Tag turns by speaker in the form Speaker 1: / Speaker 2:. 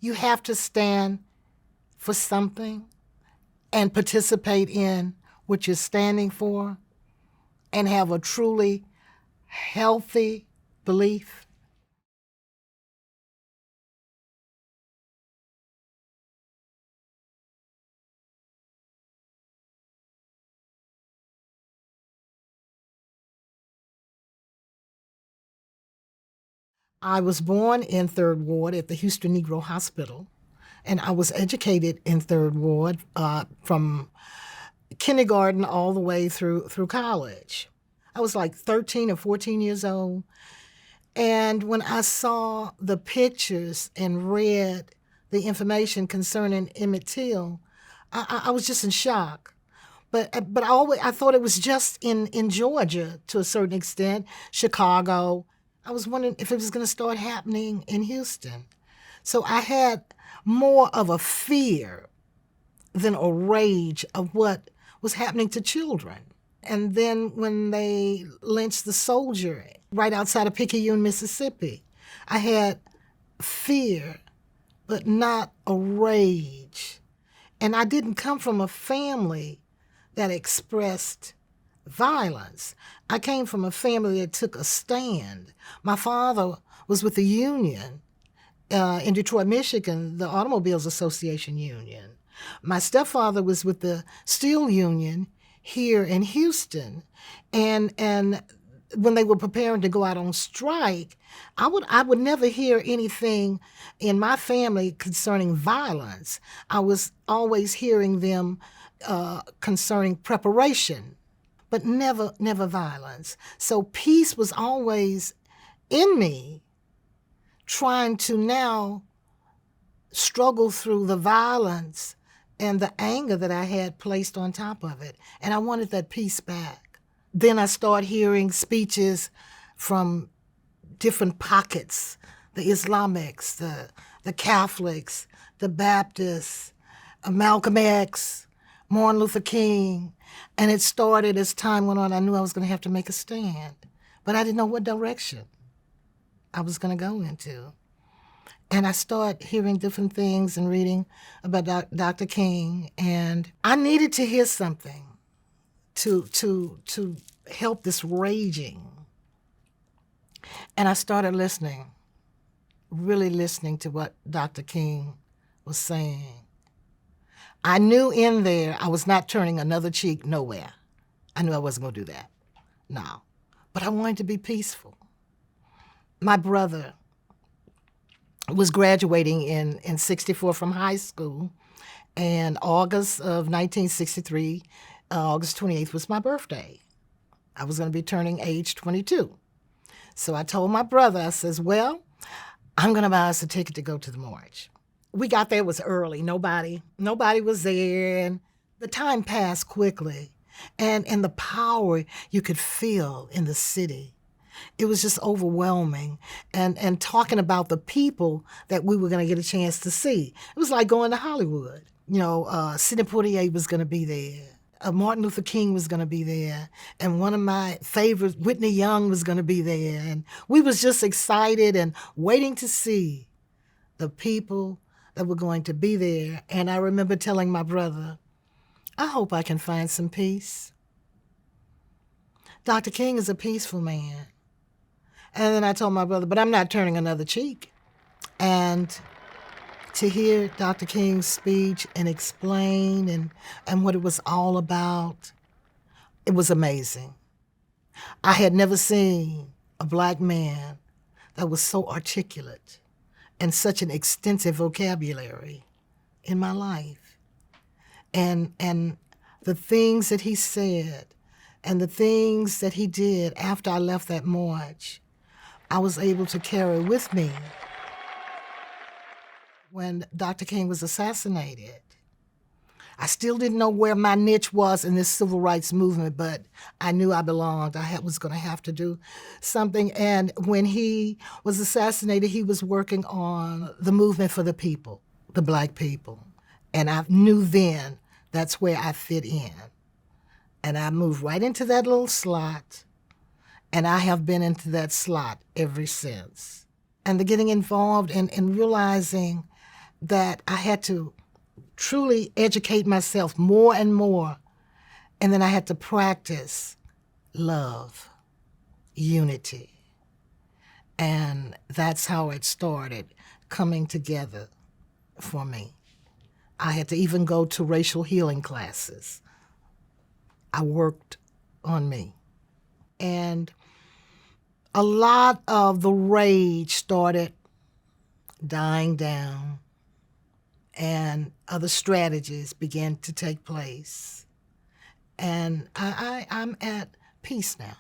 Speaker 1: You have to stand for something and participate in what you're standing for and have a truly healthy belief. I was born in Third Ward at the Houston Negro Hospital, and I was educated in Third Ward from kindergarten all the way through college. I was like 13 or 14 years old, and when I saw the pictures and read the information concerning Emmett Till, I was just in shock. But I thought it was just in Georgia to a certain extent, Chicago. I was wondering if it was going to start happening in Houston. So I had more of a fear than a rage of what was happening to children. And then when they lynched the soldier right outside of Picayune, Mississippi, I had fear, but not a rage. And I didn't come from a family that expressed violence. I came from a family that took a stand. My father was with the union in Detroit, Michigan, the Automobiles Association Union. My stepfather was with the steel union here in Houston. And when they were preparing to go out on strike, I would never hear anything in my family concerning violence. I was always hearing them concerning preparation, but never violence. So peace was always in me, trying to now struggle through the violence and the anger that I had placed on top of it. And I wanted that peace back. Then I started hearing speeches from different pockets, the Islamics, the Catholics, the Baptists, Malcolm X, Martin Luther King. And it started as time went on. I knew I was going to have to make a stand, but I didn't know what direction I was going to go into. And I started hearing different things and reading about Dr. King, and I needed to hear something to help this raging. And I started listening, really listening to what Dr. King was saying. I knew in there I was not turning another cheek nowhere. I knew I wasn't going to do that. No. But I wanted to be peaceful. My brother was graduating in 64 from high school, and August of 1963, August 28th was my birthday. I was going to be turning age 22. So I told my brother, I says, well, I'm going to buy us a ticket to go to the march. We got there, it was early. Nobody was there, and the time passed quickly, and the power you could feel in the city. It was just overwhelming, and talking about the people that we were going to get a chance to see. It was like going to Hollywood. You know, Sidney Poitier was going to be there. Martin Luther King was going to be there, and one of my favorites, Whitney Young, was going to be there. And we was just excited and waiting to see the people that were going to be there. And I remember telling my brother, I hope I can find some peace. Dr. King is a peaceful man. And then I told my brother, but I'm not turning another cheek. And to hear Dr. King's speech and explain and what it was all about, it was amazing. I had never seen a black man that was so articulate and such an extensive vocabulary in my life. And the things that he said and the things that he did after I left that march, I was able to carry with me. When Dr. King was assassinated, I still didn't know where my niche was in this civil rights movement, but I knew I belonged. I was going to have to do something. And when he was assassinated, he was working on the movement for the people, the black people. And I knew then that's where I fit in. And I moved right into that little slot, and I have been into that slot ever since. And the getting involved and realizing that I had to truly educate myself more and more, and then I had to practice love, unity. And that's how it started coming together for me. I had to even go to racial healing classes. I worked on me. And a lot of the rage started dying down, and other strategies began to take place. And I'm at peace now.